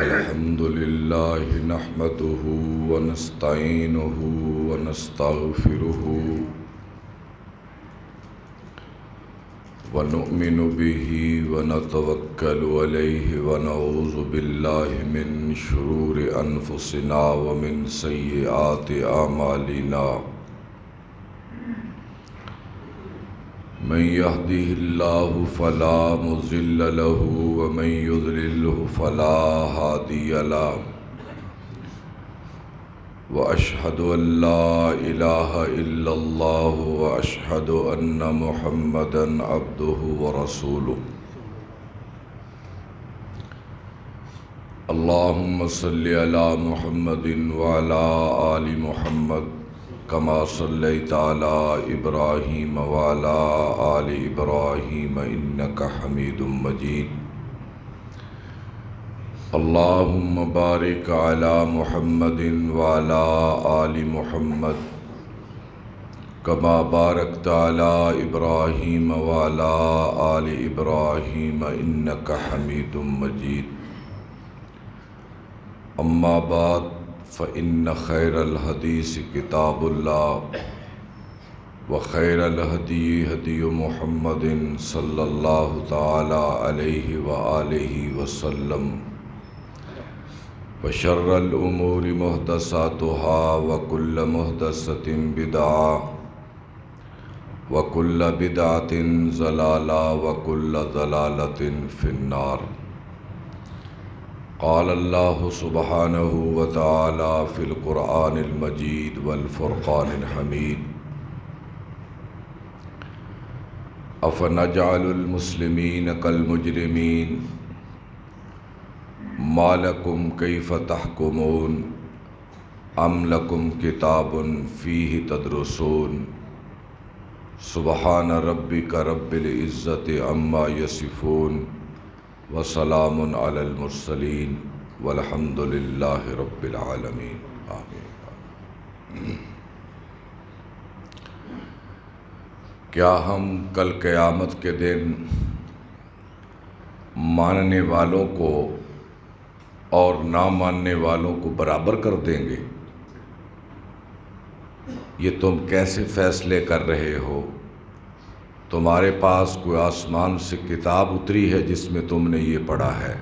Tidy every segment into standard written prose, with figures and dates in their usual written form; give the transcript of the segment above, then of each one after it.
الحمد لله نحمده ونستعينه ونستغفره ونؤمن به ونتوكل عليه ونعوذ بالله من شرور أنفسنا ومن سيئات أعمالنا من يهده الله فلا مضل له ومن يضلله فلا هادي له وأشهد أن لا إله إلا الله وأشهد أن محمدا عبده ورسوله اللهم صل على محمد وعلى آل محمد كما صليت على إبراهيم وعلى آل إبراهيم إنك حميد مجيد اللهم بارك على محمد وعلى آل محمد كما باركت على إبراهيم وعلى آل إبراهيم إنك حميد مجيد أما بعد فإن خير الحديث كتاب الله وخير الهدي هدي محمد صلى الله تعالى عليه وآله وسلم وشر الأمور محدثاتها وكل محدثة بدعة وكل بدعة ضلالة وكل ضلالة في النار قال الله سبحانه وتعالى في القرآن المجيد والفرقان الحميد أفنجعل المسلمين كالمجرمين ما لكم كيف تحكمون أم لكم كتاب فيه تدرسون سبحان ربك رب العزة عما يصفون وسلام على المرسلين والحمد لله رب العالمين آمین۔ کیا ہم کل قیامت کے دن ماننے والوں کو اور نہ ماننے والوں کو برابر کر دیں گے؟ یہ تم کیسے فیصلے کر رہے ہو؟ تمہارے پاس کوئی آسمان سے کتاب اتری ہے جس میں تم نے یہ پڑھا ہے؟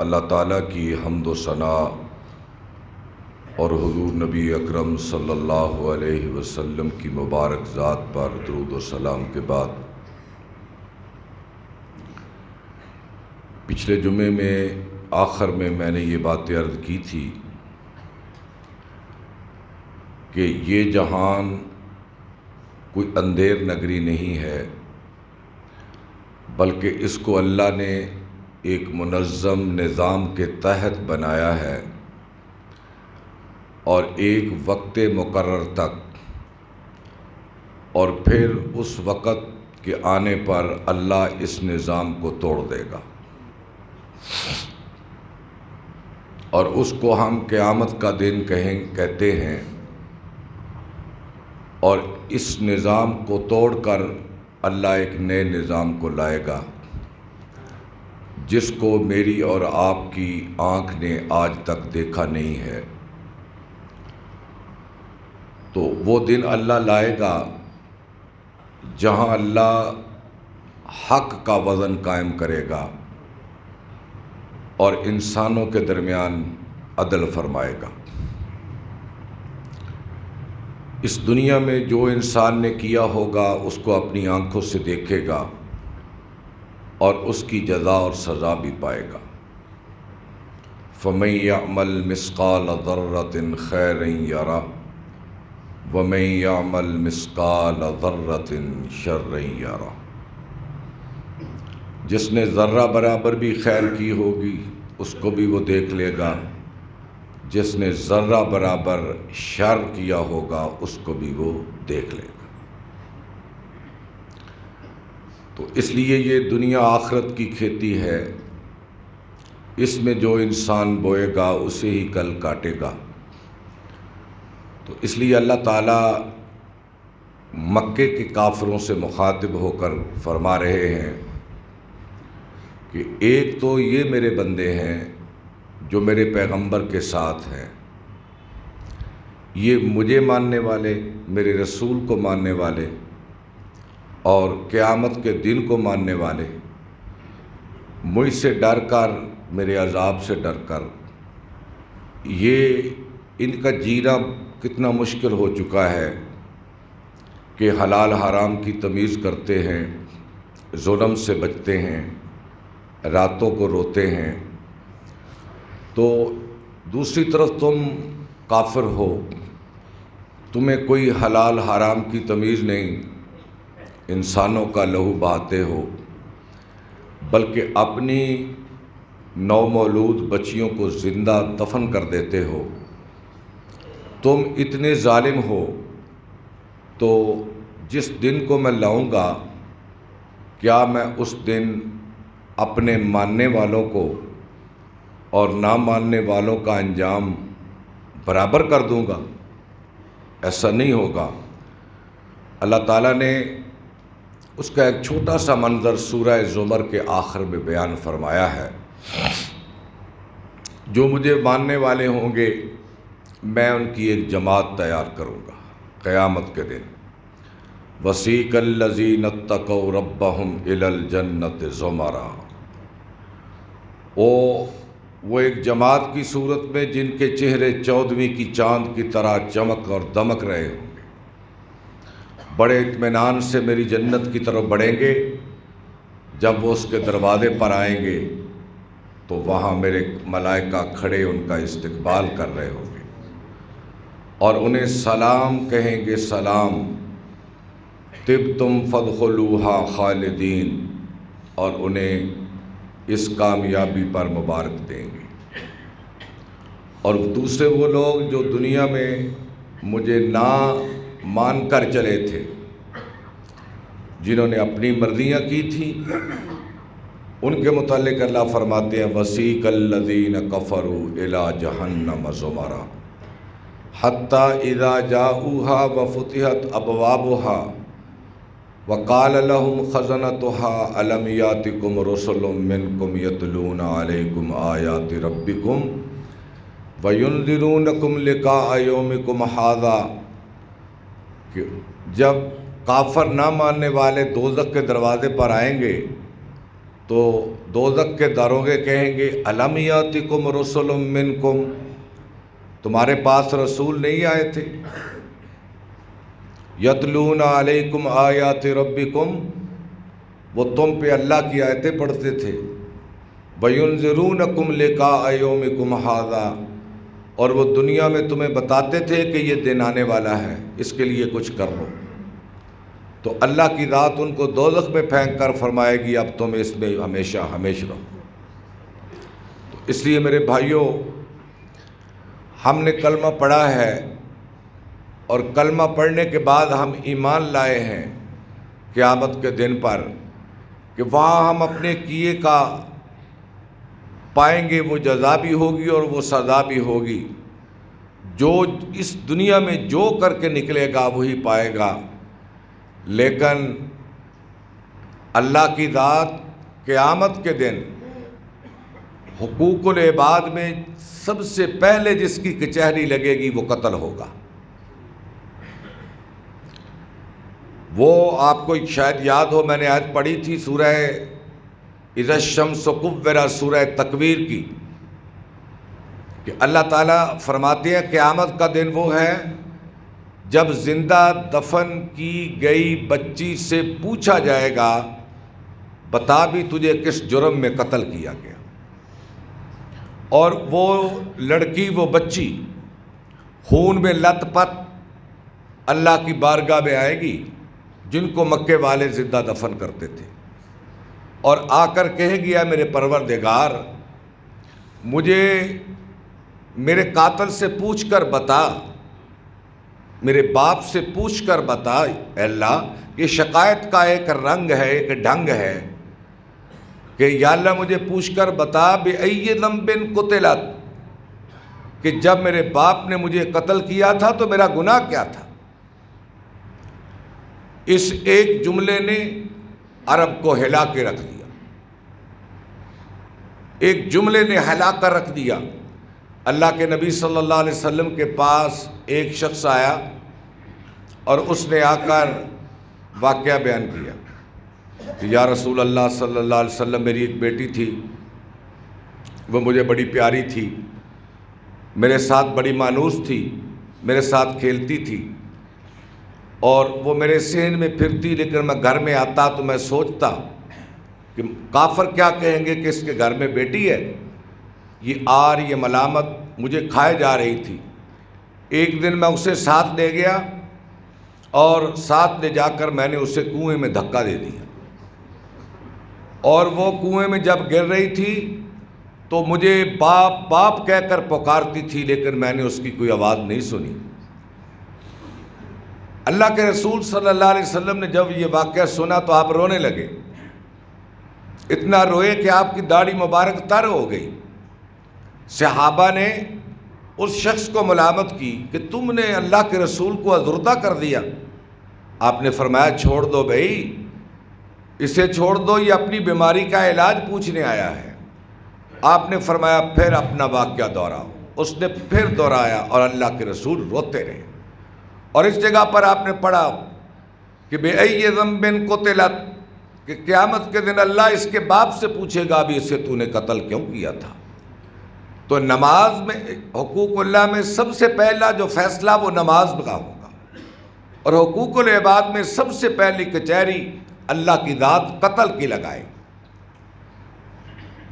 اللہ تعالیٰ کی حمد و ثنا اور حضور نبی اکرم صلی اللہ علیہ وسلم کی مبارک ذات پر درود و سلام کے بعد پچھلے جمعے میں آخر میں نے یہ باتیں عرض کی تھی کہ یہ جہان کوئی اندھیر نگری نہیں ہے، بلکہ اس کو اللہ نے ایک منظم نظام کے تحت بنایا ہے اور ایک وقت مقرر تک، اور پھر اس وقت کے آنے پر اللہ اس نظام کو توڑ دے گا اور اس کو ہم قیامت کا دن کہتے ہیں، اور اس نظام کو توڑ کر اللہ ایک نئے نظام کو لائے گا جس کو میری اور آپ کی آنکھ نے آج تک دیکھا نہیں ہے۔ تو وہ دن اللہ لائے گا جہاں اللہ حق کا وزن قائم کرے گا اور انسانوں کے درمیان عدل فرمائے گا۔ اس دنیا میں جو انسان نے کیا ہوگا اس کو اپنی آنکھوں سے دیکھے گا اور اس کی جزا اور سزا بھی پائے گا۔ فَمَن يَعْمَلْ مِثْقَالَ ذَرَّةٍ خَيْرًا يَرَهُ وَمَن يَعْمَلْ مِثْقَالَ ذَرَّةٍ شَرًّا يَرَهُ، جس نے ذرہ برابر بھی خیر کی ہوگی اس کو بھی وہ دیکھ لے گا، جس نے ذرہ برابر شر کیا ہوگا اس کو بھی وہ دیکھ لے گا۔ تو اس لیے یہ دنیا آخرت کی کھیتی ہے، اس میں جو انسان بوئے گا اسے ہی کل کاٹے گا۔ تو اس لیے اللہ تعالیٰ مکے کے کافروں سے مخاطب ہو کر فرما رہے ہیں کہ ایک تو یہ میرے بندے ہیں جو میرے پیغمبر کے ساتھ ہیں، یہ مجھے ماننے والے، میرے رسول کو ماننے والے اور قیامت کے دن کو ماننے والے، مجھ سے ڈر کر، میرے عذاب سے ڈر کر، یہ ان کا جینا کتنا مشکل ہو چکا ہے کہ حلال حرام کی تمیز کرتے ہیں، ظلم سے بچتے ہیں، راتوں کو روتے ہیں، تو دوسری طرف تم کافر ہو، تمہیں کوئی حلال حرام کی تمیز نہیں، انسانوں کا لہو بہاتے ہو، بلکہ اپنی نومولود بچیوں کو زندہ دفن کر دیتے ہو، تم اتنے ظالم ہو، تو جس دن کو میں لاؤں گا کیا میں اس دن اپنے ماننے والوں کو اور نہ ماننے والوں کا انجام برابر کر دوں گا؟ ایسا نہیں ہوگا۔ اللہ تعالیٰ نے اس کا ایک چھوٹا سا منظر سورہ زمر کے آخر میں بیان فرمایا ہے، جو مجھے ماننے والے ہوں گے میں ان کی ایک جماعت تیار کروں گا قیامت کے دن۔ وَسِيقَ الَّذِينَ اتَّقَوْا رَبَّهُمْ إِلَى الْجَنَّةِ زُمَرًا، وہ ایک جماعت کی صورت میں جن کے چہرے 14ویں کی چاند کی طرح چمک اور دمک رہے ہوں گے، بڑے اطمینان سے میری جنت کی طرف بڑھیں گے۔ جب وہ اس کے دروازے پر آئیں گے تو وہاں میرے ملائکہ کھڑے ان کا استقبال کر رہے ہوں گے اور انہیں سلام کہیں گے، سلام طبتم فادخلوہا خالدین، اور انہیں اس کامیابی پر مبارک دیں گے۔ اور دوسرے وہ لوگ جو دنیا میں مجھے نہ مان کر چلے تھے، جنہوں نے اپنی مرضیاں کی تھیں، ان کے متعلق اللہ فرماتے ہیں وَسِيقَ الَّذِينَ كَفَرُوا إِلَى جَهَنَّمَ زُمَرًا حَتَّى إِذَا جَاءُوهَا وَفُتِحَتْ أَبْوَابُهَا وَقَالَ لَهُمْ خَزَنَتُهَا أَلَمْ يَأْتِكُمْ رُسُلٌ مِّنكُمْ يَتْلُونَ عَلَيْكُمْ آيَاتِ رَبِّكُمْ وَيُنذِرُونَكُمْ لِقَاءَ يَوْمِكُمْ هَٰذَا، کہ جب کافر نہ ماننے والے دوزخ کے دروازے پر آئیں گے تو دوزخ کے داروغے کہیں گے أَلَمْ يَأْتِكُمْ رُسُلٌ مِّنكُمْ، تمہارے پاس رسول نہیں آئے تھے؟ یتلون علیکم آیات ربکم، وہ تم پہ اللہ کی آیتیں پڑھتے تھے، وَيُنذِرُونَكُمْ لِقَاءَ يَوْمِكُمْ هَٰذَا، اور وہ دنیا میں تمہیں بتاتے تھے کہ یہ دن آنے والا ہے، اس کے لیے کچھ کر لو۔ تو اللہ کی ذات ان کو دوزخ میں پھینک کر فرمائے گی اب تم اس میں ہمیشہ ہمیشہ رہو۔ تو اس لیے میرے بھائیوں، ہم نے کلمہ پڑھا ہے اور کلمہ پڑھنے کے بعد ہم ایمان لائے ہیں قیامت کے دن پر کہ وہاں ہم اپنے کیے کا پائیں گے، وہ جزا بھی ہوگی اور وہ سزا بھی ہوگی۔ جو اس دنیا میں جو کر کے نکلے گا وہی پائے گا، لیکن اللہ کی ذات قیامت کے دن حقوق العباد میں سب سے پہلے جس کی کچہری لگے گی وہ قتل ہوگا۔ وہ آپ کو شاید یاد ہو، میں نے آج پڑھی تھی سورہ اذا الشمس کورت، سورہ تکویر کی، کہ اللہ تعالیٰ فرماتے ہیں قیامت کا دن وہ ہے جب زندہ دفن کی گئی بچی سے پوچھا جائے گا بتا بھی تجھے کس جرم میں قتل کیا گیا، اور وہ لڑکی، وہ بچی خون میں لت پت اللہ کی بارگاہ میں آئے گی جن کو مکے والے زندہ دفن کرتے تھے، اور آ کر کہے گی اے میرے پروردگار مجھے میرے قاتل سے پوچھ کر بتا، میرے باپ سے پوچھ کر بتا اے اللہ۔ یہ شکایت کا ایک رنگ ہے، ایک ڈھنگ ہے کہ یا اللہ مجھے پوچھ کر بتا بِأَيِّ ذَنبٍ قُتِلَتْ، کہ جب میرے باپ نے مجھے قتل کیا تھا تو میرا گناہ کیا تھا۔ اس ایک جملے نے عرب کو ہلا کے رکھ دیا، ایک جملے نے ہلا کر رکھ دیا۔ اللہ کے نبی صلی اللہ علیہ وسلم کے پاس ایک شخص آیا اور اس نے آ کر واقعہ بیان کیا کہ یا رسول اللہ صلی اللہ علیہ وسلم، میری ایک بیٹی تھی، وہ مجھے بڑی پیاری تھی، میرے ساتھ بڑی مانوس تھی، میرے ساتھ کھیلتی تھی، اور وہ میرے صحن میں پھرتی، لیکن میں گھر میں آتا تو میں سوچتا کہ کافر کیا کہیں گے کہ اس کے گھر میں بیٹی ہے۔ یہ ملامت مجھے کھائے جا رہی تھی۔ ایک دن میں اسے ساتھ لے گیا اور ساتھ لے جا کر میں نے اسے کنویں میں دھکا دے دیا، اور وہ کنویں میں جب گر رہی تھی تو مجھے باپ باپ کہہ کر پکارتی تھی، لیکن میں نے اس کی کوئی آواز نہیں سنی۔ اللہ کے رسول صلی اللہ علیہ وسلم نے جب یہ واقعہ سنا تو آپ رونے لگے، اتنا روئے کہ آپ کی داڑھی مبارک تر ہو گئی۔ صحابہ نے اس شخص کو ملامت کی کہ تم نے اللہ کے رسول کو ازردہ کر دیا۔ آپ نے فرمایا چھوڑ دو بھائی، اسے چھوڑ دو، یہ اپنی بیماری کا علاج پوچھنے آیا ہے۔ آپ نے فرمایا پھر اپنا واقعہ دہراؤ۔ اس نے پھر دہرایا اور اللہ کے رسول روتے رہے۔ اور اس جگہ پر آپ نے پڑھا کہ بے ای ذنب قتلت، کہ قیامت کے دن اللہ اس کے باپ سے پوچھے گا بھی اسے تو نے قتل کیوں کیا تھا۔ تو نماز میں، حقوق اللہ میں سب سے پہلا جو فیصلہ وہ نماز کا ہوگا، اور حقوق العباد میں سب سے پہلی کچہری اللہ کی ذات قتل کی لگائے۔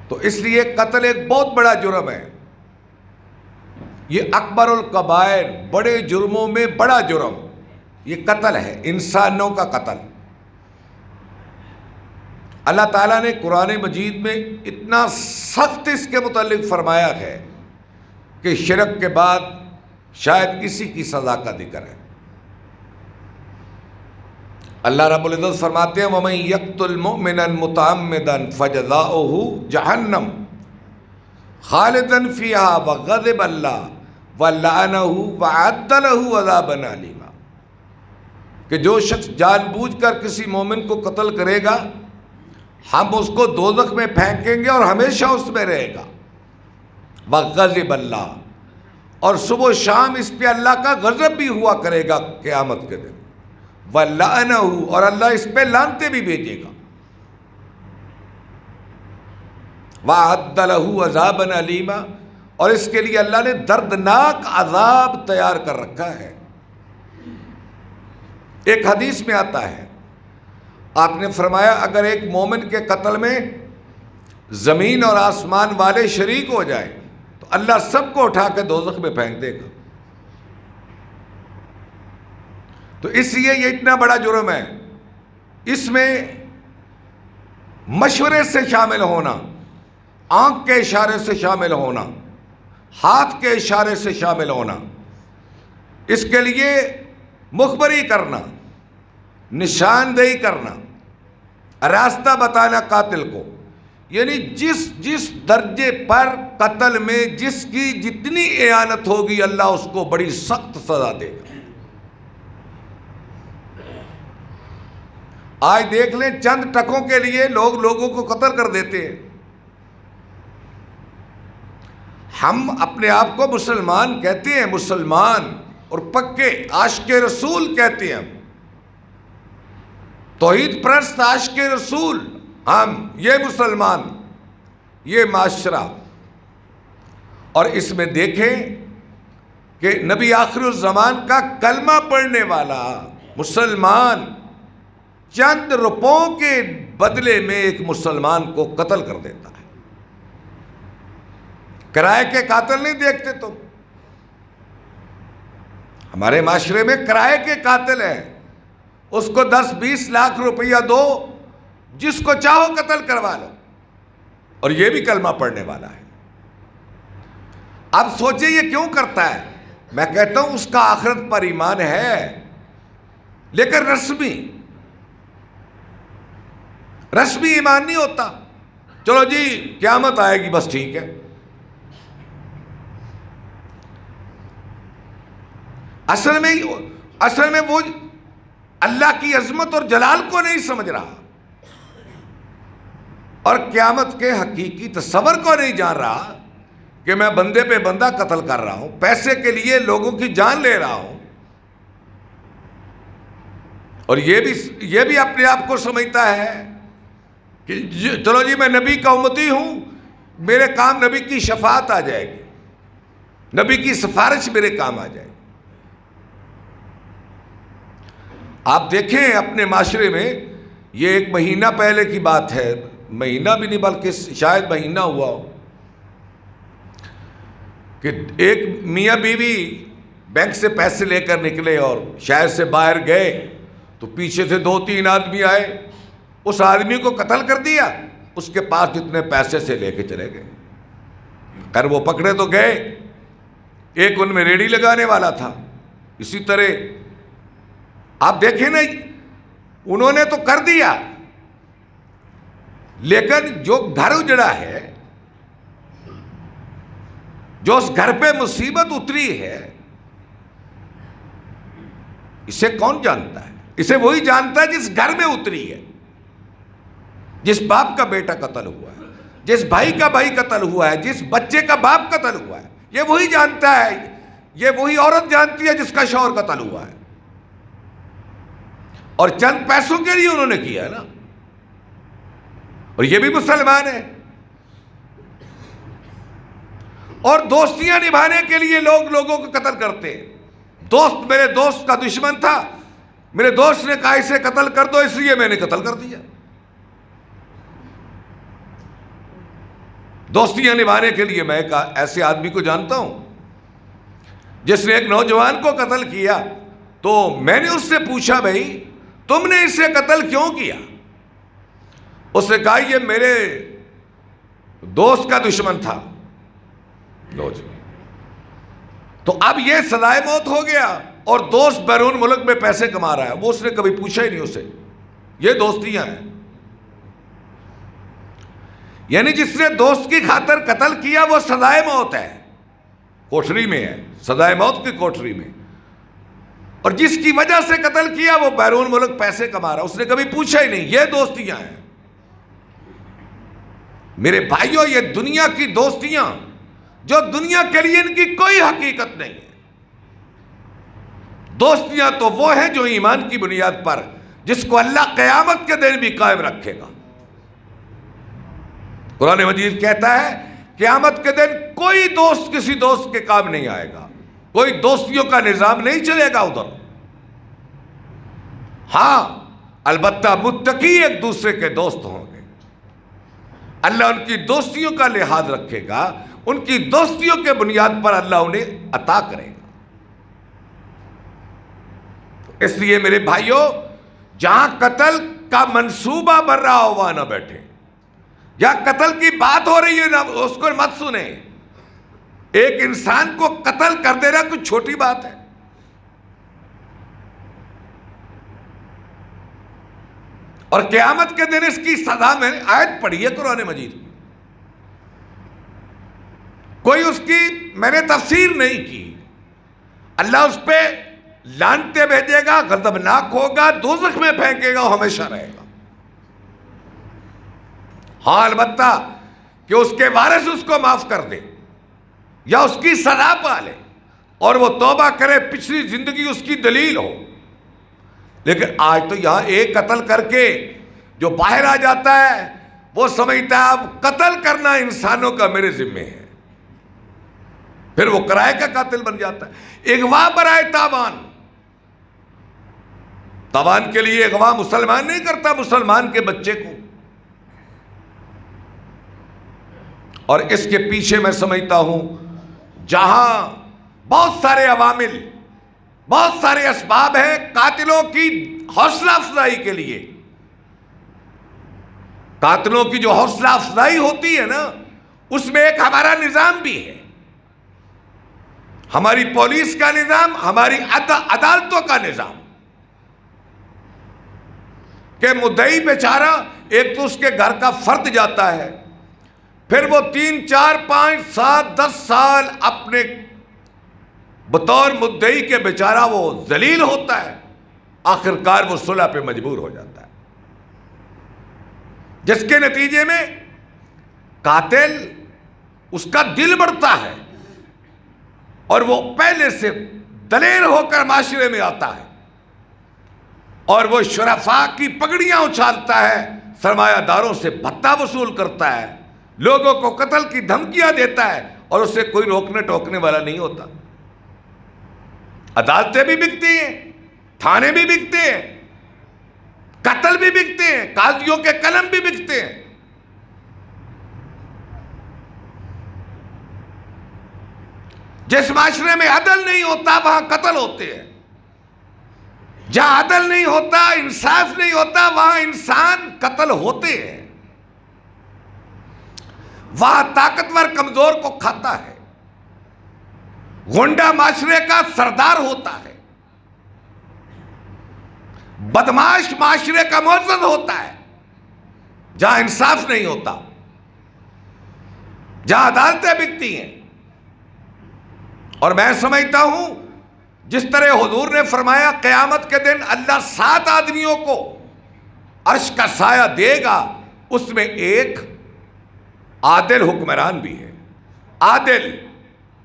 تو اس لیے قتل ایک بہت بڑا جرم ہے، یہ اکبر الکبائر، بڑے جرموں میں بڑا جرم یہ قتل ہے، انسانوں کا قتل۔ اللہ تعالیٰ نے قرآن مجید میں اتنا سخت اس کے متعلق فرمایا ہے کہ شرک کے بعد شاید اسی کی سزا کا ذکر ہے۔ اللہ رب العزت فرماتے ہیں وَمَن يَقْتُلْ مُؤْمِنًا مُتَعَمِّدًا فَجَزَاؤُهُ جَهَنَّمُ خَالِدًا فِيهَا وَغَضِبَ اللَّهُ وَلَعَنَهُ وَأَعَدَّ لَهُ عَذَابًا عَلِيمًا، کہ جو شخص جان بوجھ کر کسی مومن کو قتل کرے گا، ہم اس کو دوزخ میں پھینکیں گے اور ہمیشہ اس میں رہے گا۔ وَغَضِبَ اللَّهُ، اور صبح و شام اس پہ اللہ کا غضب بھی ہوا کرے گا قیامت کے دن۔ وَلَعَنَهُ، اور اللہ اس پہ لعنتیں بھی بھیجے گا۔ وَأَعَدَّ لَهُ عَذَابًا عَلِيمًا، اور اس کے لیے اللہ نے دردناک عذاب تیار کر رکھا ہے۔ ایک حدیث میں آتا ہے، آپ نے فرمایا اگر ایک مومن کے قتل میں زمین اور آسمان والے شریک ہو جائیں تو اللہ سب کو اٹھا کے دوزخ میں پھینک دے گا۔ تو اس لیے یہ اتنا بڑا جرم ہے، اس میں مشورے سے شامل ہونا، آنکھ کے اشارے سے شامل ہونا، ہاتھ کے اشارے سے شامل ہونا، اس کے لیے مخبری کرنا، نشاندہی کرنا، راستہ بتانا قاتل کو، یعنی جس درجے پر قتل میں جس کی جتنی اعانت ہوگی اللہ اس کو بڑی سخت سزا دے گا۔ آج دیکھ لیں چند ٹکوں کے لیے لوگ لوگوں کو قتل کر دیتے ہیں۔ ہم اپنے آپ کو مسلمان کہتے ہیں، مسلمان اور پکے عاشق رسول کہتے ہیں، توحید پرست عاشق رسول ہم، یہ مسلمان، یہ معاشرہ۔ اور اس میں دیکھیں کہ نبی آخر الزمان کا کلمہ پڑھنے والا مسلمان چند روپوں کے بدلے میں ایک مسلمان کو قتل کر دیتا ہے۔ کرائے کے قاتل نہیں دیکھتے تم، ہمارے معاشرے میں کرائے کے قاتل ہیں، اس کو 10-20 لاکھ روپیہ دو، جس کو چاہو قتل کروا لو، اور یہ بھی کلمہ پڑھنے والا ہے۔ اب سوچیں یہ کیوں کرتا ہے؟ میں کہتا ہوں اس کا آخرت پر ایمان ہے، لیکن رسمی ایمان نہیں ہوتا۔ چلو جی قیامت آئے گی بس ٹھیک ہے۔ اصل میں اللہ کی عظمت اور جلال کو نہیں سمجھ رہا، اور قیامت کے حقیقی تصور کو نہیں جان رہا کہ میں بندے پہ بندہ قتل کر رہا ہوں، پیسے کے لیے لوگوں کی جان لے رہا ہوں، اور یہ بھی اپنے آپ کو سمجھتا ہے کہ چلو جی میں نبی کا امتی ہوں، میرے کام نبی کی شفاعت آ جائے گی، نبی کی سفارش میرے کام آ جائے گی۔ آپ دیکھیں اپنے معاشرے میں، یہ 1 مہینہ پہلے کی بات ہے، مہینہ بھی نہیں بلکہ شاید مہینہ ہوا ہو، کہ ایک میاں بیوی بینک سے پیسے لے کر نکلے اور شہر سے باہر گئے تو پیچھے سے 2-3 آدمی آئے، اس آدمی کو قتل کر دیا، اس کے پاس جتنے پیسے سے لے کے چلے گئے۔ خیر وہ پکڑے تو گئے، ایک ان میں ریڑھی لگانے والا تھا، اسی طرح آپ دیکھیں نا، انہوں نے تو کر دیا، لیکن جو گھر اجڑا ہے، جو اس گھر پہ مصیبت اتری ہے، اسے کون جانتا ہے؟ اسے وہی جانتا ہے جس گھر میں اتری ہے، جس باپ کا بیٹا قتل ہوا ہے، جس بھائی کا بھائی قتل ہوا ہے، جس بچے کا باپ قتل ہوا ہے، یہ وہی جانتا ہے، یہ وہی عورت جانتی ہے جس کا شوہر قتل ہوا ہے، اور چند پیسوں کے لیے انہوں نے کیا ہے نا، اور یہ بھی مسلمان ہے۔ اور دوستیاں نبھانے کے لیے لوگ لوگوں کو قتل کرتے ہیں۔ دوست میرے دوست کا دشمن تھا، میرے دوست نے کہا اسے قتل کر دو، اس لیے میں نے قتل کر دیا۔ دوستیاں نبھانے کے لیے میں ایک ایسے آدمی کو جانتا ہوں جس نے ایک نوجوان کو قتل کیا، تو میں نے اس سے پوچھا بھائی تم نے اسے قتل کیوں کیا؟ اس نے کہا یہ میرے دوست کا دشمن تھا۔ لو جی، تو اب یہ سزائے موت ہو گیا، اور دوست بیرون ملک میں پیسے کما رہا ہے، وہ اس نے کبھی پوچھا ہی نہیں اسے۔ یہ دوستیاں ہیں، یعنی جس نے دوست کی خاطر قتل کیا وہ سزائے موت ہے، کوٹھری میں ہے، سزائے موت کی کوٹھری میں، اور جس کی وجہ سے قتل کیا وہ بیرون ملک پیسے کما رہا ہے، اس نے کبھی پوچھا ہی نہیں۔ یہ دوستیاں ہیں میرے بھائیوں، یہ دنیا کی دوستیاں جو دنیا کے لیے ان کی کوئی حقیقت نہیں ہے۔ دوستیاں تو وہ ہیں جو ایمان کی بنیاد پر، جس کو اللہ قیامت کے دن بھی قائم رکھے گا۔ قرآن مجید کہتا ہے قیامت کے دن کوئی دوست کسی دوست کے کام نہیں آئے گا، کوئی دوستیوں کا نظام نہیں چلے گا ادھر۔ ہاں البتہ متقی ایک دوسرے کے دوست ہوں گے، اللہ ان کی دوستیوں کا لحاظ رکھے گا، ان کی دوستیوں کے بنیاد پر اللہ انہیں عطا کرے گا۔ اس لیے میرے بھائیوں، جہاں قتل کا منصوبہ بن رہا ہو وہاں نہ بیٹھے، یا قتل کی بات ہو رہی ہے نہ اس کو مت سنیں۔ ایک انسان کو قتل کر دینا کوئی چھوٹی بات ہے؟ اور قیامت کے دن اس کی سزا میں آیت پڑھی ہے قرآن مجید، کوئی اس کی میں نے تفسیر نہیں کی، اللہ اس پہ لعنتیں بھیجے گا، غضبناک ہوگا، دوزخ میں پھینکے گا، ہمیشہ رہے گا۔ ہاں البتہ کہ اس کے وارث اس کو معاف کر دے یا اس کی سزا پالے اور وہ توبہ کرے، پچھلی زندگی اس کی دلیل ہو۔ لیکن آج تو یہاں ایک قتل کر کے جو باہر آ جاتا ہے وہ سمجھتا ہے اب قتل کرنا انسانوں کا میرے ذمہ ہے، پھر وہ کرائے کا قاتل بن جاتا ہے۔ اغوا برائے تاوان، تاوان کے لیے اغوا مسلمان نہیں کرتا مسلمان کے بچے کو۔ اور اس کے پیچھے میں سمجھتا ہوں جہاں بہت سارے عوامل، بہت سارے اسباب ہیں قاتلوں کی حوصلہ افزائی کے لیے۔ قاتلوں کی جو حوصلہ افزائی ہوتی ہے نا، اس میں ایک ہمارا نظام بھی ہے، ہماری پولیس کا نظام، ہماری عدالتوں کا نظام، کہ مدعی بیچارہ ایک تو اس کے گھر کا فرد جاتا ہے، پھر وہ 3 4 5 7 10 سال اپنے بطور مدعی کے بیچارہ وہ ذلیل ہوتا ہے، آخر کار وہ صلح پہ مجبور ہو جاتا ہے، جس کے نتیجے میں قاتل اس کا دل بڑھتا ہے اور وہ پہلے سے دلیر ہو کر معاشرے میں آتا ہے اور وہ شرفاء کی پگڑیاں اچھالتا ہے، سرمایہ داروں سے بھتہ وصول کرتا ہے، لوگوں کو قتل کی دھمکیاں دیتا ہے اور اسے کوئی روکنے ٹوکنے والا نہیں ہوتا۔ عدالتیں بھی بکتی ہیں، تھانے بھی بکتے ہیں، قتل بھی بکتے ہیں، قاضیوں کے قلم بھی بکتے ہیں۔ جس معاشرے میں عدل نہیں ہوتا وہاں قتل ہوتے ہیں، جہاں عدل نہیں ہوتا، انصاف نہیں ہوتا، وہاں انسان قتل ہوتے ہیں۔ وہاں طاقتور کمزور کو کھاتا ہے، غنڈہ معاشرے کا سردار ہوتا ہے، بدماش معاشرے کا معزز ہوتا ہے۔ جہاں انصاف نہیں ہوتا، جہاں عدالتیں بکتی ہیں۔ اور میں سمجھتا ہوں جس طرح حضور نے فرمایا قیامت کے دن اللہ 7 آدمیوں کو عرش کا سایہ دے گا، اس میں ایک عادل حکمران بھی ہے، عادل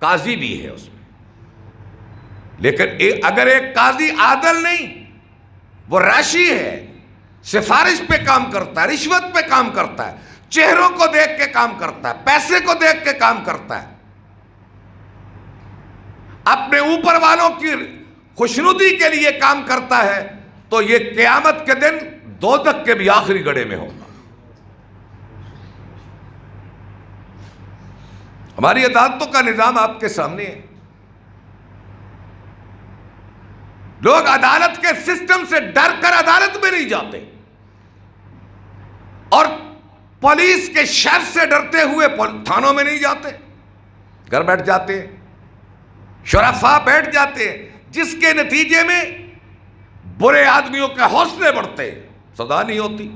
قاضی بھی ہے اس میں۔ لیکن اگر ایک قاضی عادل نہیں، وہ راشی ہے، سفارش پہ کام کرتا ہے، رشوت پہ کام کرتا ہے، چہروں کو دیکھ کے کام کرتا ہے، پیسے کو دیکھ کے کام کرتا ہے، اپنے اوپر والوں کی خوشنودی کے لیے کام کرتا ہے، تو یہ قیامت کے دن دوزخ کے بھی آخری گڑھے میں ہوگا۔ ہماری عدالتوں کا نظام آپ کے سامنے ہے۔ لوگ عدالت کے سسٹم سے ڈر کر عدالت میں نہیں جاتے اور پولیس کے شر سے ڈرتے ہوئے تھانوں میں نہیں جاتے، گھر بیٹھ جاتے ہیں، شرفاء بیٹھ جاتے ہیں، جس کے نتیجے میں برے آدمیوں کے حوصلے بڑھتے، سزا نہیں ہوتی۔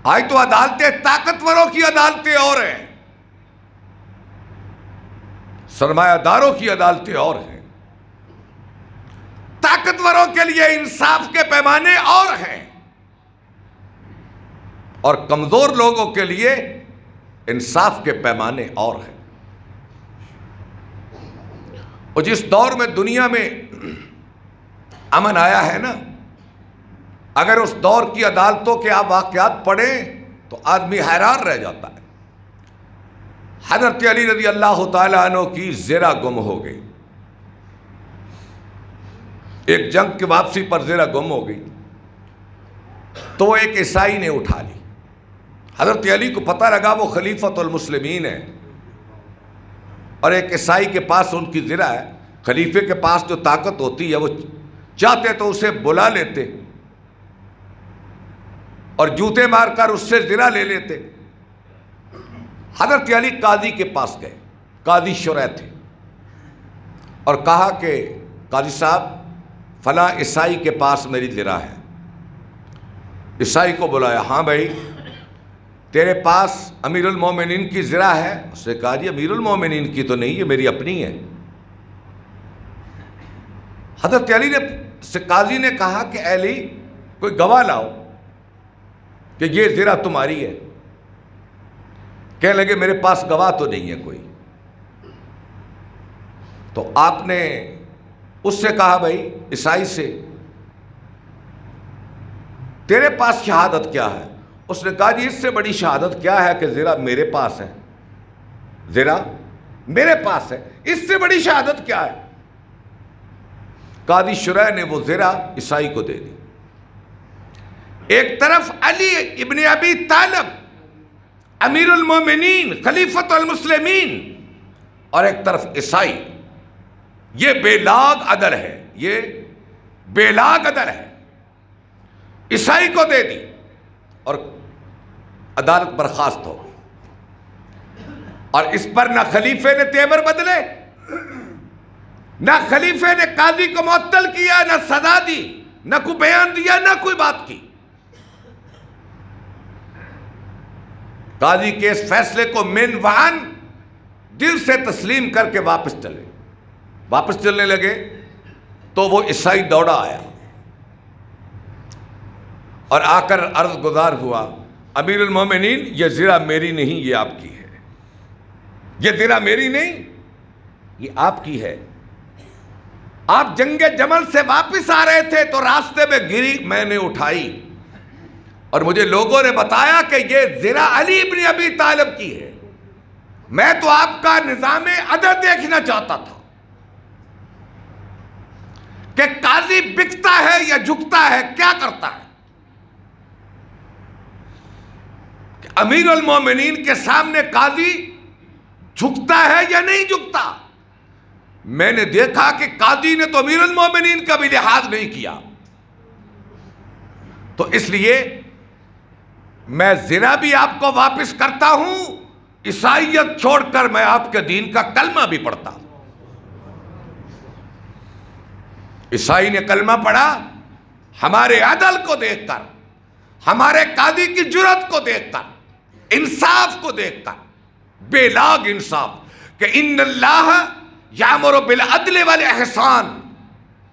آج تو عدالتیں طاقتوروں کی عدالتیں اور ہیں، سرمایہ داروں کی عدالتیں اور ہیں، طاقتوروں کے لیے انصاف کے پیمانے اور ہیں اور کمزور لوگوں کے لیے انصاف کے پیمانے اور ہیں۔ اور جس دور میں دنیا میں امن آیا ہے نا، اگر اس دور کی عدالتوں کے آپ واقعات پڑھیں تو آدمی حیران رہ جاتا ہے۔ حضرت علی رضی اللہ تعالیٰ عنہ کی زرہ گم ہو گئی، ایک جنگ کی واپسی پر زرہ گم ہو گئی، تو وہ ایک عیسائی نے اٹھا لی۔ حضرت علی کو پتہ لگا وہ خلیفۃ المسلمین ہے اور ایک عیسائی کے پاس ان کی زرہ ہے۔ خلیفے کے پاس جو طاقت ہوتی ہے وہ چاہتے تو اسے بلا لیتے اور جوتے مار کر اس سے زرہ لے لیتے۔ حضرت علی قاضی کے پاس گئے، قاضی شرح تھے، اور کہا کہ قاضی صاحب فلاں عیسائی کے پاس میری زرہ ہے۔ عیسائی کو بلایا، ہاں بھائی تیرے پاس امیر المومنین کی زرہ ہے؟ اس نے کہا جی امیر المومنین کی تو نہیں، یہ میری اپنی ہے۔ حضرت علی نے سے قاضی نے کہا کہ علی کوئی گواہ لاؤ کہ یہ زرہ تمہاری ہے۔ کہنے لگے میرے پاس گواہ تو نہیں ہے کوئی۔ تو آپ نے اس سے کہا بھائی عیسائی سے تیرے پاس شہادت کیا ہے؟ اس نے کہا جی اس سے بڑی شہادت کیا ہے کہ زرہ میرے پاس ہے، زرہ میرے پاس ہے، اس سے بڑی شہادت کیا ہے؟ قاضی شرح نے وہ زرہ عیسائی کو دے دی۔ ایک طرف علی ابن ابی طالب امیر المومنین خلیفۃ المسلمین اور ایک طرف عیسائی، یہ بے لاگ عدل ہے، یہ بے لاگ عدل ہے۔ عیسائی کو دے دی اور عدالت برخاست ہو گئی۔ اور اس پر نہ خلیفے نے تیور بدلے، نہ خلیفے نے قاضی کو معطل کیا، نہ سزا دی، نہ کوئی بیان دیا، نہ کوئی بات کی۔ قاضی کے اس فیصلے کو من وعن دل سے تسلیم کر کے واپس چلنے لگے۔ تو وہ عیسائی دوڑا آیا اور آ کر عرض گزار ہوا، امیر المومنین یہ زرہ میری نہیں، یہ آپ کی ہے، یہ زرہ میری نہیں، یہ آپ کی ہے۔ آپ جنگ جمل سے واپس آ رہے تھے تو راستے میں گری، میں نے اٹھائی اور مجھے لوگوں نے بتایا کہ یہ زرہ علی ابن ابی طالب کی ہے۔ میں تو آپ کا نظام عدل دیکھنا چاہتا تھا کہ قاضی بکتا ہے یا جھکتا ہے، کیا کرتا ہے، کہ امیر المومنین کے سامنے قاضی جھکتا ہے یا نہیں جھکتا۔ میں نے دیکھا کہ قاضی نے تو امیر المومنین کا بھی لحاظ نہیں کیا، تو اس لیے میں زنا بھی آپ کو واپس کرتا ہوں، عیسائیت چھوڑ کر میں آپ کے دین کا کلمہ بھی پڑھتا ہوں۔ عیسائی نے کلمہ پڑھا، ہمارے عدل کو دیکھ کر، ہمارے قاضی کی جرات کو دیکھ کر، انصاف کو دیکھ کر، بے لاگ انصاف، کہ ان اللہ یامر بالعدل والاحسان،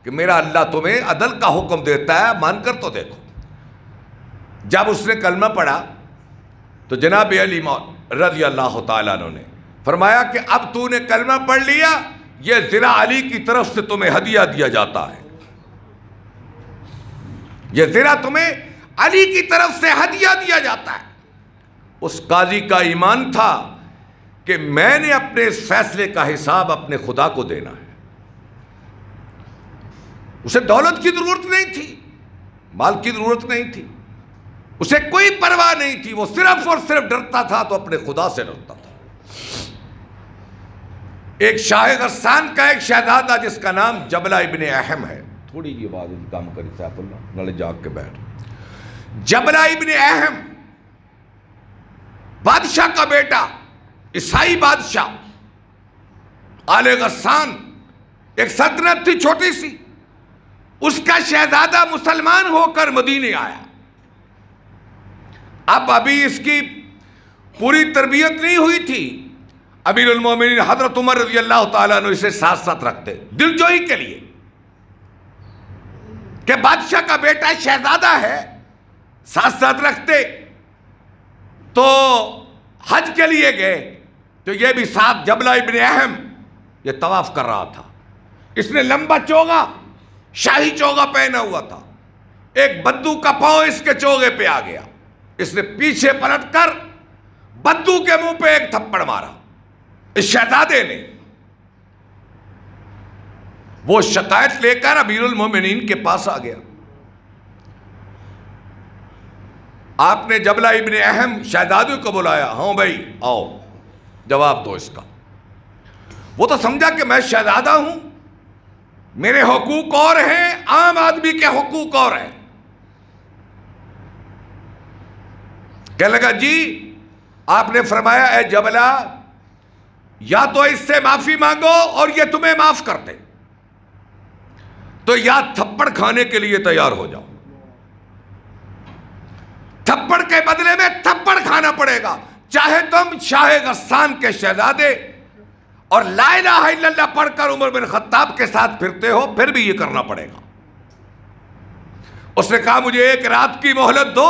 کہ میرا اللہ تمہیں عدل کا حکم دیتا ہے، مان کر تو دیکھو۔ جب اس نے کلمہ پڑھا تو جناب علی رضی اللہ تعالیٰ عنہ نے فرمایا کہ اب تو نے کلمہ پڑھ لیا، یہ زرہ علی کی طرف سے تمہیں ہدیہ دیا جاتا ہے، یہ زرہ تمہیں علی کی طرف سے ہدیہ دیا جاتا ہے۔ اس قاضی کا ایمان تھا کہ میں نے اپنے اس فیصلے کا حساب اپنے خدا کو دینا ہے۔ اسے دولت کی ضرورت نہیں تھی، مال کی ضرورت نہیں تھی، اسے کوئی پرواہ نہیں تھی، وہ صرف اور صرف ڈرتا تھا تو اپنے خدا سے ڈرتا تھا۔ ایک شاہ غسان کا ایک شہزادہ جس کا نام جبلہ ابن احم ہے، تھوڑی جی آواز کام کری سیف اللہ، نالے جاگ کے بیٹھ۔ جبلہ ابن احم بادشاہ کا بیٹا، عیسائی بادشاہ، آل غسان ایک سلطنت تھی چھوٹی سی، اس کا شہزادہ مسلمان ہو کر مدینے آیا۔ اب ابھی اس کی پوری تربیت نہیں ہوئی تھی، امیر المومنین حضرت عمر رضی اللہ تعالیٰ عنہ اسے ساتھ ساتھ رکھتے دل جوئی کے لیے کہ بادشاہ کا بیٹا شہزادہ ہے، ساتھ ساتھ رکھتے۔ تو حج کے لیے گئے تو یہ بھی ساتھ، جبلہ ابن احم یہ طواف کر رہا تھا، اس نے لمبا چوغا، شاہی چوغا پہنا ہوا تھا، ایک بدو کا پاؤں اس کے چوغے پہ آ گیا، اس نے پیچھے پلٹ کر بدو کے منہ پہ ایک تھپڑ مارا۔ اس شہزادے نے وہ شکایت لے کر امیر المومنین کے پاس آ گیا۔ آپ نے جبلہ ابن احم شہزادے کو بلایا، ہاں بھائی آؤ جواب دو اس کا۔ وہ تو سمجھا کہ میں شہزادہ ہوں، میرے حقوق اور ہیں، عام آدمی کے حقوق اور ہیں۔ کہنے لگا جی آپ نے فرمایا اے جبلہ یا تو اس سے معافی مانگو اور یہ تمہیں معاف کر دے، تو یا تھپڑ کھانے کے لیے تیار ہو جاؤ، تھپڑ کے بدلے میں تھپڑ کھانا پڑے گا، چاہے تم شاہ غسان کے شہزادے اور لا الہ الا اللہ پڑھ کر عمر بن خطاب کے ساتھ پھرتے ہو، پھر بھی یہ کرنا پڑے گا۔ اس نے کہا مجھے ایک رات کی مہلت دو،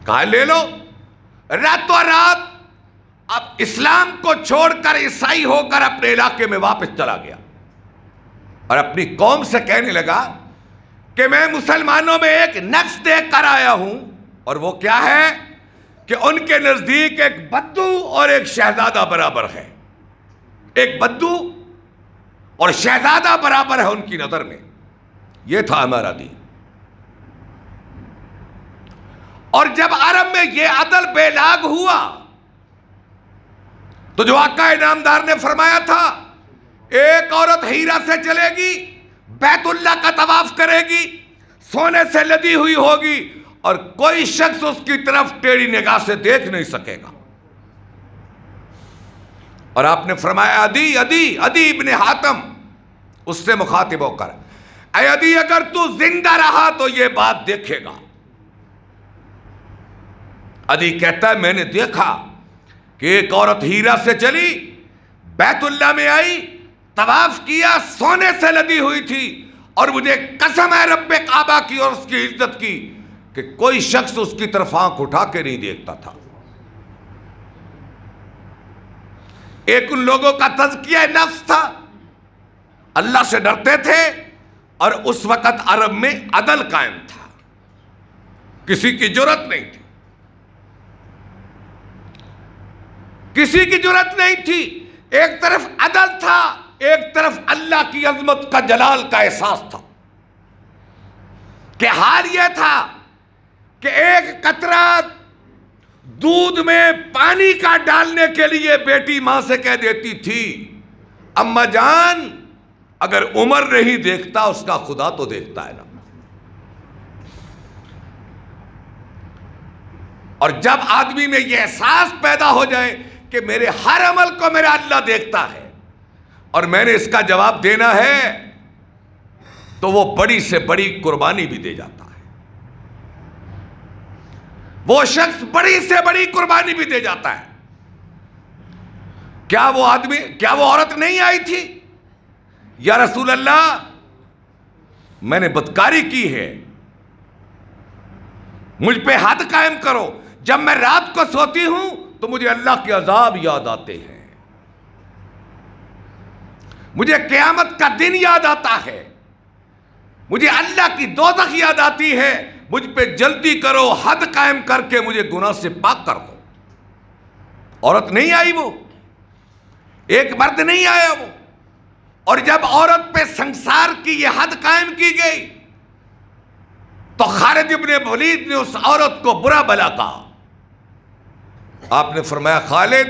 کہا لے لو۔ راتوں رات اب اسلام کو چھوڑ کر عیسائی ہو کر اپنے علاقے میں واپس چلا گیا اور اپنی قوم سے کہنے لگا کہ میں مسلمانوں میں ایک نقص دیکھ کر آیا ہوں، اور وہ کیا ہے کہ ان کے نزدیک ایک بدو اور ایک شہزادہ برابر ہے، ایک بدو اور شہزادہ برابر ہے ان کی نظر میں۔ یہ تھا ہمارا دین۔ اور جب عرب میں یہ عدل بے لاگ ہوا تو جو آقا انعامدار نے فرمایا تھا ایک عورت ہیرا سے چلے گی، بیت اللہ کا طواف کرے گی، سونے سے لدی ہوئی ہوگی اور کوئی شخص اس کی طرف ٹیڑھی نگاہ سے دیکھ نہیں سکے گا۔ اور آپ نے فرمایا عدی ابن حاتم، اس سے مخاطب ہو کر، اے عدی اگر تو زندہ رہا تو یہ بات دیکھے گا۔ عدی کہتا ہے میں نے دیکھا کہ ایک عورت ہیرا سے چلی، بیت اللہ میں آئی، طواف کیا سونے سے لدی ہوئی تھی، اور مجھے قسم ہے رب کعبہ کی اور اس کی عزت کی کہ کوئی شخص اس کی طرف آنکھ اٹھا کے نہیں دیکھتا تھا۔ ایک ان لوگوں کا تزکیہ نفس تھا، اللہ سے ڈرتے تھے، اور اس وقت عرب میں عدل قائم تھا، کسی کی جرأت نہیں تھی، کسی کی جرأت نہیں تھی۔ ایک طرف عدل تھا، ایک طرف اللہ کی عظمت کا جلال کا احساس تھا، کہ حال یہ تھا کہ ایک قطرہ دودھ میں پانی کا ڈالنے کے لیے بیٹی ماں سے کہہ دیتی تھی، اماں جان اگر عمر نہیں دیکھتا اس کا خدا تو دیکھتا ہے نا۔ اور جب آدمی میں یہ احساس پیدا ہو جائے کہ میرے ہر عمل کو میرا اللہ دیکھتا ہے اور میں نے اس کا جواب دینا ہے، تو وہ بڑی سے بڑی قربانی بھی دے جاتا ہے۔ وہ شخص بڑی سے بڑی قربانی بھی دے جاتا ہے۔ کیا وہ عورت نہیں آئی تھی؟ یا رسول اللہ میں نے بدکاری کی ہے، مجھ پہ حد قائم کرو، جب میں رات کو سوتی ہوں تو مجھے اللہ کے عذاب یاد آتے ہیں، مجھے قیامت کا دن یاد آتا ہے، مجھے اللہ کی دوزخ یاد آتی ہے، مجھ پہ جلدی کرو، حد قائم کر کے مجھے گناہ سے پاک کر دو۔ عورت نہیں آئی، وہ ایک مرد نہیں آیا وہ، اور جب عورت پہ سنسار کی یہ حد قائم کی گئی تو خالد ابن ولید نے اس عورت کو برا بھلا کہا۔ آپ نے فرمایا خالد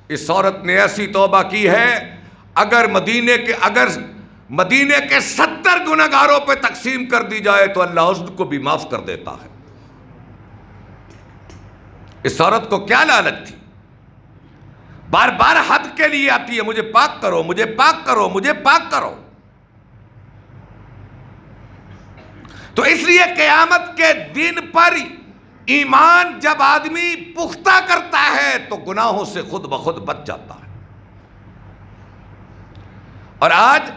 اس عورت نے ایسی توبہ کی ہے اگر مدینے کے 70 گنہگاروں پہ تقسیم کر دی جائے تو اللہ اس کو بھی معاف کر دیتا ہے۔ اس عورت کو کیا لالچ تھی، بار بار حد کے لیے آتی ہے، مجھے پاک کرو، مجھے پاک کرو، مجھے پاک کرو۔ تو اس لیے قیامت کے دن پر ایمان جب آدمی پختہ کرتا ہے تو گناہوں سے خود بخود بچ جاتا ہے۔ اور آج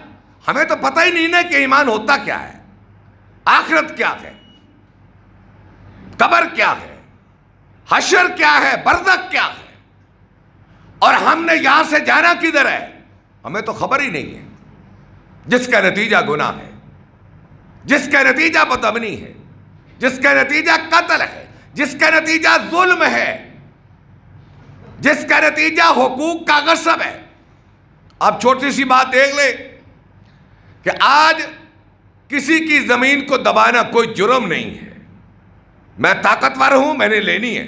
ہمیں تو پتہ ہی نہیں نا کہ ایمان ہوتا کیا ہے، آخرت کیا ہے، قبر کیا ہے، حشر کیا ہے، برزخ کیا ہے، اور ہم نے یہاں سے جانا کدھر ہے ہمیں تو خبر ہی نہیں ہے۔ جس کا نتیجہ گناہ ہے، جس کا نتیجہ بدامنی ہے، جس کا نتیجہ قتل ہے، جس کا نتیجہ ظلم ہے، جس کا نتیجہ حقوق کا غصب ہے۔ اب چھوٹی سی بات دیکھ لیں کہ آج کسی کی زمین کو دبانا کوئی جرم نہیں ہے۔ میں طاقتور ہوں، میں نے لینی ہے،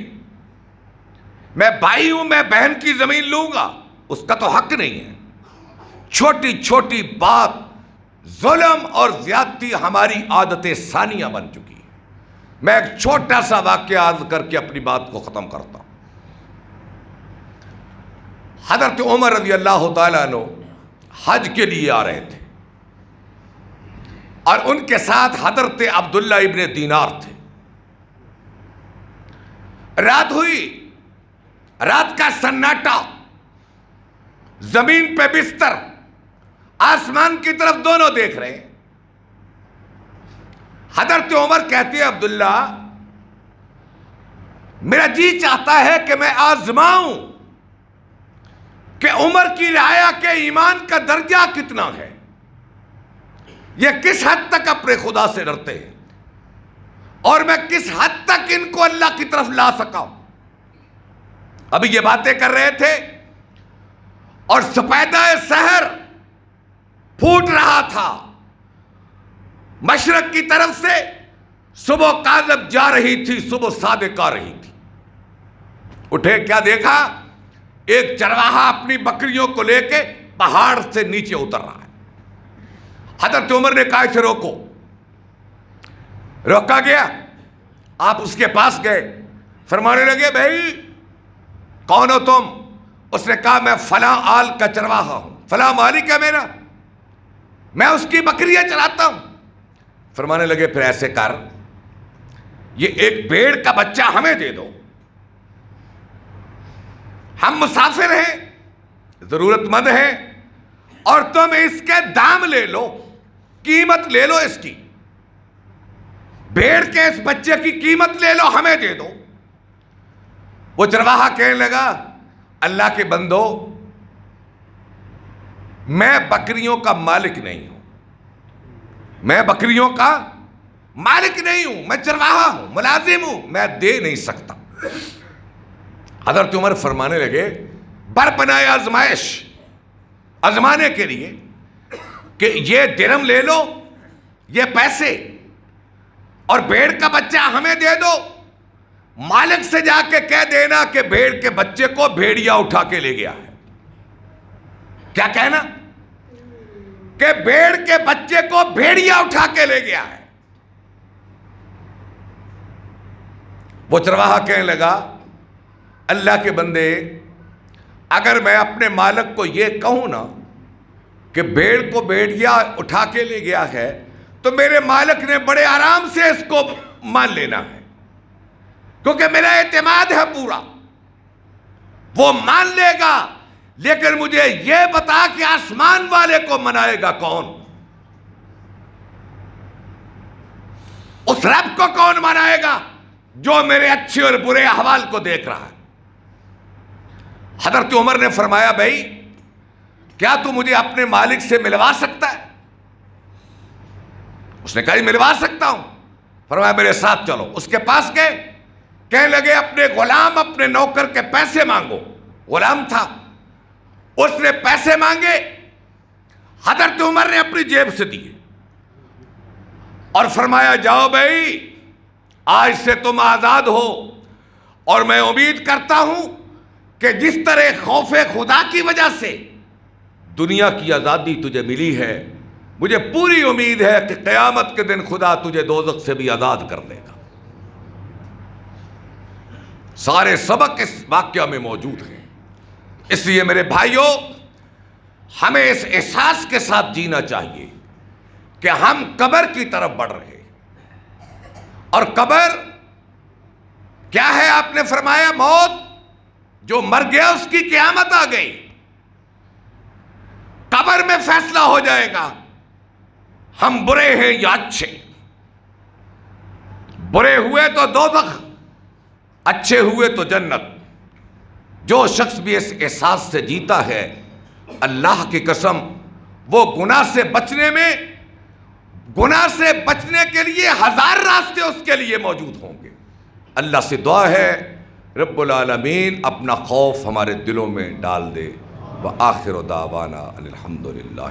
میں بھائی ہوں، میں بہن کی زمین لوں گا، اس کا تو حق نہیں ہے۔ چھوٹی چھوٹی بات ظلم اور زیادتی ہماری عادت ثانیہ بن چکی ہے۔ میں ایک چھوٹا سا واقعہ عرض کر کے اپنی بات کو ختم کرتا ہوں۔ حضرت عمر رضی اللہ تعالیٰ عنہ حج کے لیے آ رہے تھے، اور ان کے ساتھ حضرت عبداللہ ابن دینار تھے۔ رات ہوئی، رات کا سناٹا، زمین پہ بستر، آسمان کی طرف دونوں دیکھ رہے ہیں۔ حضرت عمر کہتے ہیں عبداللہ میرا جی چاہتا ہے کہ میں آزماؤں کہ عمر کی رعایا کے ایمان کا درجہ کتنا ہے، یہ کس حد تک اپنے خدا سے ڈرتے ہیں، اور میں کس حد تک ان کو اللہ کی طرف لا سکا ہوں۔ ابھی یہ باتیں کر رہے تھے اور سپیدہ سحر پھوٹ رہا تھا، مشرق کی طرف سے صبح کاذب جا رہی تھی، صبح صادق آ رہی تھی۔ اٹھے، کیا دیکھا؟ ایک چرواہا اپنی بکریوں کو لے کے پہاڑ سے نیچے اتر رہا ہے۔ حضرت عمر نے کہا اسے روکو، روکا گیا۔ آپ اس کے پاس گئے، فرمانے لگے بھائی کون ہو تم؟ اس نے کہا میں فلاں آل کا چرواہا ہوں، فلاں مالک ہے میرا، میں اس کی بکریاں چلاتا ہوں۔ فرمانے لگے پھر ایسے کر، یہ ایک بھیڑ کا بچہ ہمیں دے دو، ہم مسافر ہیں، ضرورت مند ہیں، اور تم اس کے دام لے لو، قیمت لے لو اس کی، بھیڑ کے اس بچے کی قیمت لے لو، ہمیں دے دو۔ وہ چرواہا کہنے لگا اللہ کے بندو، میں بکریوں کا مالک نہیں ہوں، میں بکریوں کا مالک نہیں ہوں، میں چرواہا ہوں، ملازم ہوں، میں دے نہیں سکتا۔ حضرت عمر فرمانے لگے برپنائے آزمائش، آزمانے کے لیے کہ یہ درہم لے لو، یہ پیسے، اور بھیڑ کا بچہ ہمیں دے دو، مالک سے جا کے کہہ دینا کہ بھیڑ کے بچے کو بھیڑیا اٹھا کے لے گیا ہے۔ کیا کہنا؟ کہ بھیڑ کے بچے کو بھیڑیا اٹھا کے لے گیا ہے۔ وہ چرواہا کہنے لگا اللہ کے بندے، اگر میں اپنے مالک کو یہ کہوں نا کہ بھیڑ کو بھیڑیا اٹھا کے لے گیا ہے، تو میرے مالک نے بڑے آرام سے اس کو مان لینا ہے، کیونکہ میرا اعتماد ہے پورا، وہ مان لے گا۔ لیکن مجھے یہ بتا کہ آسمان والے کو منائے گا کون؟ اس رب کو کون منائے گا جو میرے اچھے اور برے احوال کو دیکھ رہا ہے؟ حضرت عمر نے فرمایا بھائی کیا تو مجھے اپنے مالک سے ملوا سکتا ہے؟ اس نے کہا جی ملوا سکتا ہوں۔ فرمایا میرے ساتھ چلو۔ اس کے پاس گئے، کہنے لگے اپنے غلام، اپنے نوکر کے پیسے مانگو۔ غلام تھا، اس نے پیسے مانگے، حضرت عمر نے اپنی جیب سے دیے اور فرمایا جاؤ بھائی، آج سے تم آزاد ہو، اور میں امید کرتا ہوں کہ جس طرح خوف خدا کی وجہ سے دنیا کی آزادی تجھے ملی ہے، مجھے پوری امید ہے کہ قیامت کے دن خدا تجھے دوزخ سے بھی آزاد کر دے گا۔ سارے سبق اس واقعہ میں موجود ہیں۔ اس لیے میرے بھائیوں، ہمیں اس احساس کے ساتھ جینا چاہیے کہ ہم قبر کی طرف بڑھ رہے ہیں، اور قبر کیا ہے؟ آپ نے فرمایا موت، جو مر گیا اس کی قیامت آ گئی، قبر میں فیصلہ ہو جائے گا ہم برے ہیں یا اچھے۔ برے ہوئے تو دوزخ، اچھے ہوئے تو جنت۔ جو شخص بھی اس احساس سے جیتا ہے، اللہ کی قسم وہ گناہ سے بچنے کے لیے ہزار راستے اس کے لیے موجود ہوں گے۔ اللہ سے دعا ہے رب العالمین اپنا خوف ہمارے دلوں میں ڈال دے۔ وآخر دعوانا الحمدللہ۔